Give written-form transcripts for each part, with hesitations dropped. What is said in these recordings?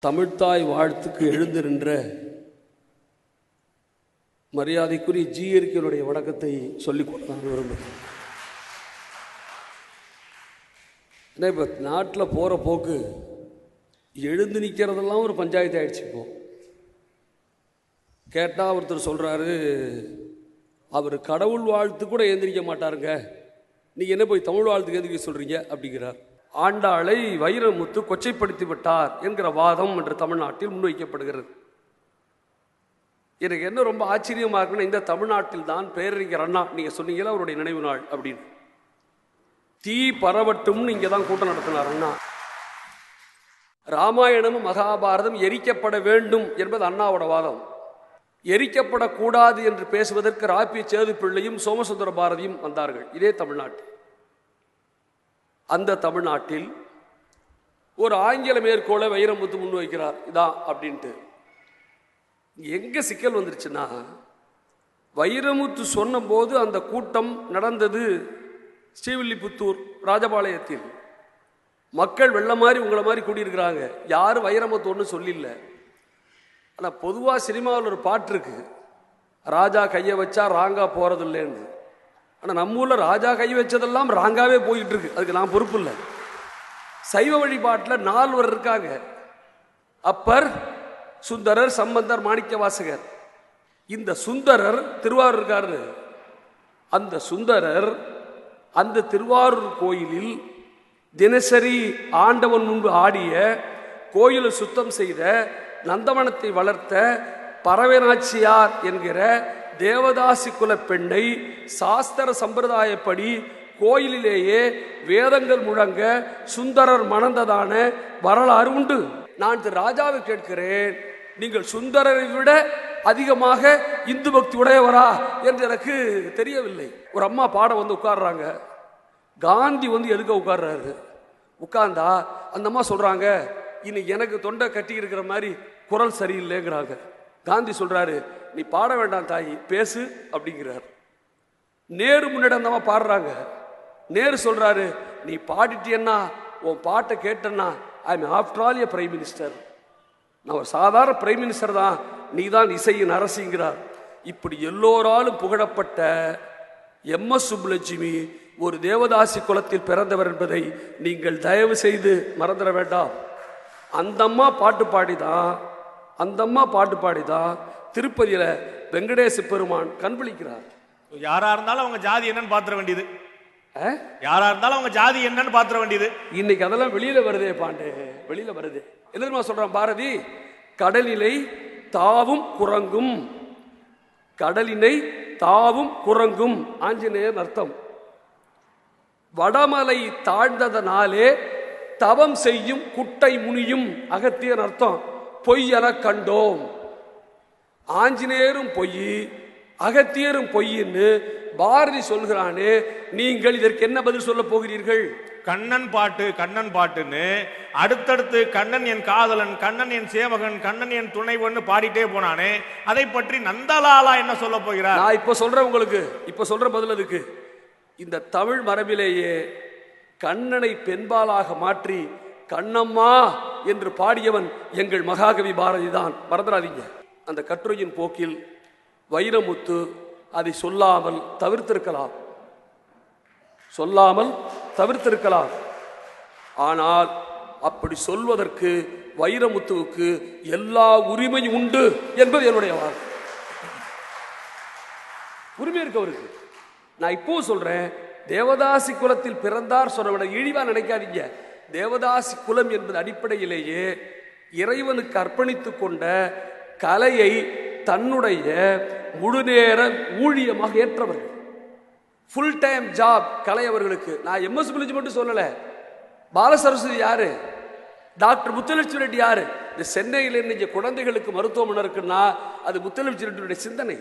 தமிழ்த்தாய் வாழ்த்துக்கு எழுந்து நின்ற மரியாதைக்குரிய ஜிஆர்கேனுடைய வணக்கத்தை சொல்லிக் கொடுத்தான் விரும்புகிறேன். ஏன்னா இப்போ நாட்டில் போகிற போக்கு எழுந்து நிற்கிறதெல்லாம் ஒரு பஞ்சாயத்து ஆகிடுச்சு. இப்போ கேட்டால் ஒருத்தர் சொல்கிறாரு, அவர் கடவுள் வாழ்த்து கூட எழுந்திரிக்க மாட்டாருங்க, நீங்கள் என்ன போய் தமிழ் வாழ்த்துக்கு எழுந்திரிக்க சொல்கிறீங்க அப்படிங்கிறார். ஆண்டாளை வைரமுத்து கொச்சைப்படுத்தி விட்டார் என்கிற வாதம் என்று தமிழ்நாட்டில் முன்வைக்கப்படுகிறது. எனக்கு என்ன ரொம்ப ஆச்சரியமாக இருக்குன்னா, இந்த தமிழ்நாட்டில் தான் பேரறிஞர் அண்ணா, நீங்கள் சொன்னீங்களா அவருடைய நினைவு நாள் அப்படின்னு, தீ பரவட்டும்னு இங்கே தான் கூட்டம் நடத்தினார் அண்ணா. ராமாயணமும் மகாபாரதம் எரிக்கப்பட வேண்டும் என்பது அண்ணாவோட வாதம். எரிக்கப்படக்கூடாது என்று பேசுவதற்கு ராபி சேதுப்பிள்ளையும் சோமசுந்தர பாரதியும் வந்தார்கள் இதே தமிழ்நாட்டில். அந்த தமிழ்நாட்டில் ஒரு ஆங்கில மேற்கோளை வைரமுத்து முன்வைக்கிறார், இதான் அப்படின்ட்டு. எங்கே சிக்கல் வந்துருச்சுன்னா, வைரமுத்து சொன்ன போது அந்த கூட்டம் நடந்தது ஸ்ரீவில்லிபுத்தூர் ராஜபாளையத்தில். மக்கள் வெள்ள மாதிரி உங்களை மாதிரி கூடியிருக்கிறாங்க. யாரும் வைரமுத்து ஒன்றும் சொல்லில்ல. ஆனால் பொதுவாக சினிமாவில் ஒரு பாட்டு இருக்கு, ராஜா கையை வச்சா ராங்கா போகிறது இல்லைன்னு. ஆனால் நம்ம ஊரில் ராஜா கை வச்சதெல்லாம் ராங்காவே போயிட்டு இருக்கு. அதுக்கு நான் பொறுப்பு இல்லை. சைவ வழிபாட்டில் 4 இருக்காங்க, அப்பர், சுந்தரர், சம்பந்தர், மாணிக்க வாசகர். இந்த சுந்தரர் திருவாரூர் இருக்காரு. அந்த சுந்தரர் அந்த திருவாரூர் கோயிலில் தினசரி ஆண்டவன் முன்பு ஆடிய, கோயிலை சுத்தம் செய்த, நந்தவனத்தை வளர்த்த பரவேனாச்சியார் என்கிற தேவதாசி குல பெண்ணை சாஸ்திர சம்பிரதாயப்படி கோயிலிலேயே வேதங்கள் முழங்க சுந்தரர் மணந்ததான வரலாறு உண்டு. நான் திரு ராஜாவை கேட்கிறேன், நீங்கள் சுந்தரரை விட அதிகமாக இந்து பக்தி உடையவரா என்று எனக்கு தெரியவில்லை. ஒரு அம்மா பாட வந்து உட்கார்றாங்க. காந்தி வந்து எதுக்க உட்கார்றாரு. உட்கார்ந்தா அந்த அம்மா சொல்றாங்க, இன்னைக்கு எனக்கு தொண்டை கட்டி இருக்கிற மாதிரி குரல் சரியில்லைங்கிறாங்க. காந்தி சொல்றாரு, நீ பாட வேண்டாம் தாயி, பேசு அப்படிங்கிறார். நேரு முன்னாடி அந்த அம்மா பாடுறாங்க. நேரு சொல்றாரு, நீ பாடிட்டேன்னா, உன் பாட்டை கேட்டேன்னா, I am after all A prime minister, நான் ஒரு சாதாரண பிரைம் மினிஸ்டர் தான், நீ தான் இசையின் அரசிங்கிறார். இப்படி எல்லோராலும் புகழப்பட்ட எம்.எஸ். சுப்புலட்சுமி ஒரு தேவதாசி குலத்தில் பிறந்தவர் என்பதை நீங்கள் தயவு செய்து மறந்துட வேண்டாம். அந்த அம்மா பாட்டு பாடிதான் திருப்பதியில வெங்கடேச பெருமான் கண்பிளிக்கிறார். யாரா இருந்தாலும் அவங்க ஜாதி என்னன்னு பாத்திர வேண்டியது. யாரா இருந்தாலும் அவங்க ஜாதி என்னன்னு பாத்திர வேண்டியது. இன்னைக்கு அதெல்லாம் வெளியில வருதே பாண்டே, வெளியில வருது. என்ன சொல்றான் பாரதி, கடலினை தாவும் குரங்கும், கடலினை தாவும் குரங்கும் ஆஞ்சநேயர் அர்த்தம். வடமலை தாழ்ந்ததனாலே தவம் செய்யும் குட்டை முனியும் அகத்தியர் அர்த்தம். பொய் என கண்டோம். ஆஞ்சநேயரும் பொய், அகத்தியரும் பொய்ன்னு பாரதி சொல்கிறானே, நீங்கள் இதற்கு என்ன பதில் சொல்ல போகிறீர்கள்? கண்ணன் பாட்டுன்னு அடுத்தடுத்து கண்ணன் என் காதலன், கண்ணன் என் சேவகன், கண்ணன் என் துணைவன் பாடிட்டே போனானே, அதை பற்றி நந்தலாலா என்ன சொல்ல போகிறார்? நான் இப்ப சொல்றேன் உங்களுக்கு, இப்ப சொல்ற பதில் அதுக்கு. இந்த தமிழ் மரபிலேயே கண்ணனை பெண்பாலாக மாற்றி கண்ணம்மா என்று பாடியவன் எங்கள் மகாகவி பாரதி தான், மறந்துடாதீங்க. அந்த கட்டுரையின் போக்கில் வைரமுத்து அதை சொல்லாமல் தவிர்த்திருக்கலாம். ஆனால் அப்படி சொல்வதற்கு வைரமுத்துவுக்கு எல்லா உரிமையும் உண்டு என்பது என்னுடைய வாதம். உரிமை இருக்கு அவருக்கு. நான் இப்பவும் சொல்றேன், தேவதாசி குலத்தில் பிறந்தார் சொல்ல இழிவா நினைக்காதீங்க. தேவதாசி குலம் என்பது அடிப்படையிலேயே இறைவனுக்கு அர்ப்பணித்துக் கொண்ட கலையை தன்னுடைய முழுநேர ஊழியமாக ஏற்றவர்கள். ஃபுல் டைம் ஜாப் கலை அவர்களுக்கு. நான் எம்.எஸ். சுப்புலட்சுமி மட்டும் சொல்லல, பாலசரஸ்வதி யாரு, டாக்டர் முத்துலட்சுமி ரெட்டி யாரு. இந்த சென்னையில் இன்னைக்கு குழந்தைகளுக்கு மருத்துவமனை இருக்குன்னா அது முத்துலட்சுமி ரெட்டியுடைய சிந்தனை.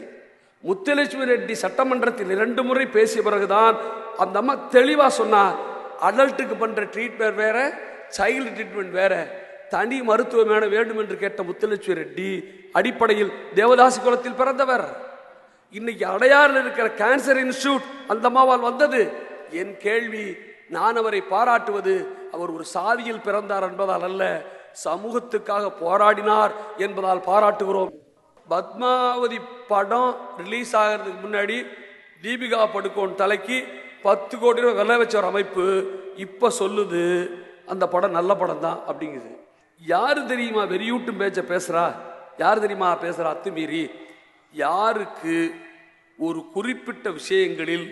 முத்துலட்சுமி ரெட்டி சட்டமன்றத்தில் 2 முறை பேசிய பிறகுதான் அந்த அம்மா தெளிவா சொன்னா, அடல்ட்டுக்கு பண்ற ட்ரீட்மெண்ட் வேற, சைல்டு ட்ரீட்மெண்ட் வேற, தனி மருத்துவம் வேண்டும் என்று கேட்ட முத்துலட்சுமி ரெட்டி அடிப்படையில் தேவதாசி குலத்தில் பிறந்தவர். இன்னைக்கு அடையாறில் இருக்கிற கேன்சர் இன்ஸ்டிடியூட் அந்த அம்மாவால் வந்தது. என் கேள்வி, நான் அவரை பாராட்டுவது அவர் ஒரு சாதியில் பிறந்தார் என்பதால் அல்ல, சமூகத்துக்காக போராடினார் என்பதால் பாராட்டுகிறோம். பத்மாவதி படம் ரிலீஸ் ஆகிறதுக்கு முன்னாடி தீபிகா படுகோன் தலைக்கு 10 கோடி ரூபாய் விலை வச்ச ஒரு அமைப்பு இப்ப சொல்லுது அந்த படம் நல்ல படம் தான் அப்படிங்குது. யாரு தெரியுமா வெறியூட்டும் பேச்ச பேசுறா? யார் தெரியுமா பேசுறா அத்துமீறி? யாருக்கு ஒரு குறிப்பிட்ட விஷயங்களில்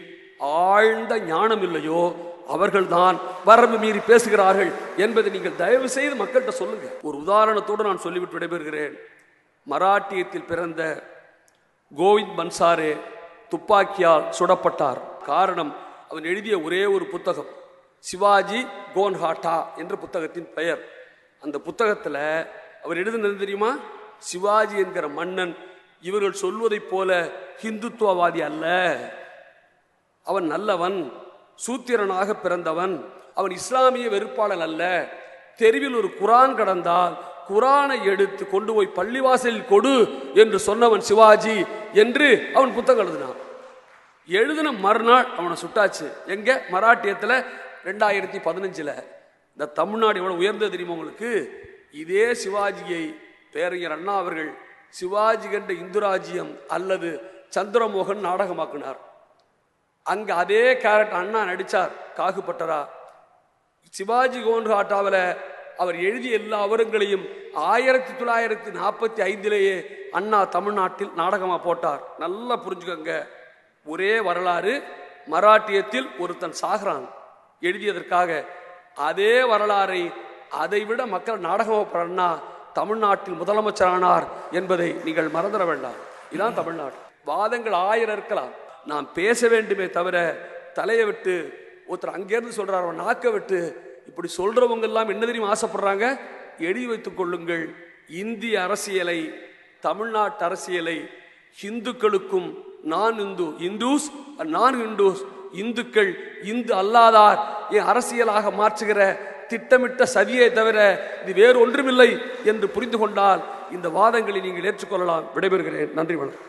ஆழ்ந்த ஞானம் இல்லையோ அவர்கள்தான் வரம்பு மீறி பேசுகிறார்கள் என்பதை நீங்கள் தயவு செய்து மக்கள்கிட்ட சொல்லுங்க. ஒரு உதாரணத்தோடு நான் சொல்லிவிட்டு விடைபெறுகிறேன். மராட்டியத்தில் பிறந்த கோவிந்த் பன்சாரே துப்பாக்கியால் சுடப்பட்டார். காரணம், அவன் எழுதிய ஒரே ஒரு புத்தகம் சிவாஜி கோன்ஹாட்டா என்ற புத்தகத்தின் பெயர். அந்த புத்தகத்தில் அவர் எழுதினது தெரியுமா? சிவாஜி என்கிற மன்னன் இவர்கள் சொல்வதை போல ஹிந்துத்துவவாதி அல்ல, அவன் நல்லவன், சூத்திரனாக பிறந்தவன், அவன் இஸ்லாமிய வெறுப்பாளன் அல்ல. தெருவில் ஒரு குரான் கடந்தால் குரானை எடுத்து கொண்டு போய் பள்ளிவாசலில் கொடு என்று சொன்னவன் சிவாஜி என்று அவன் புத்தகம் எழுதினான். எழுதின மறுநாள் அவனை சுட்டாச்சு. எங்க? மராட்டியத்தில் 2015. இந்த தமிழ்நாடு எவ்வளவு உயர்ந்தது தெரியுமா உங்களுக்கு? இதே சிவாஜியை பேரறிஞர் அண்ணா அவர்கள் சிவாஜி கண்ட இந்து ராஜ்யம் அல்லது சந்திரமோகன் நாடகமாக்கினார். அங்க அதே கேரக்டர் அண்ணா நடிச்சார். காகுப்பட்டரா. சிவாஜி கோன்ஹாட்டாவில் அவர் எழுதிய எல்லா விவரங்களையும் 1945 அண்ணா தமிழ்நாட்டில் நாடகமா போட்டார். நல்லா புரிஞ்சுக்கோங்க. ஒரே வரலாறு. மராட்டியத்தில் ஒருத்தன் சாகிறான் எழுதியதற்காக. அதே வரலாறை அதைவிட மக்கள் நாடகமா தமிழ்நாட்டில் முதலமைச்சரானார் என்பதை நீங்கள் மறந்துட வேண்டாம். இதுதான் தமிழ்நாடு. வாதங்கள் 1000 இருக்கலாம். நாம் பேச வேண்டுமே தவிர தலையை விட்டு ஒருத்தர் அங்கேருந்து சொல்றார் அவன் நாக்க விட்டு இப்படி சொல்றவங்க எல்லாம் என்ன தெரியும் ஆசைப்படுறாங்க? எழுதி வைத்துக் கொள்ளுங்கள். இந்திய அரசியலை, தமிழ்நாட்டு அரசியலை ஹிந்துக்களுக்கும் நான் இந்து, இந்துஸ் நான் இந்துஸ், இந்துக்கள் இந்து அல்லாதார் அரசியலாக மாற்றுகிற திட்டமிட்ட சதியை தவிர இது வேறு ஒன்றுமில்லை என்று புரிந்து கொண்டால் இந்த வாதங்களை நீங்கள் ஏற்றுக்கொள்ளலாம். விடைபெறுகிறேன். நன்றி, வணக்கம்.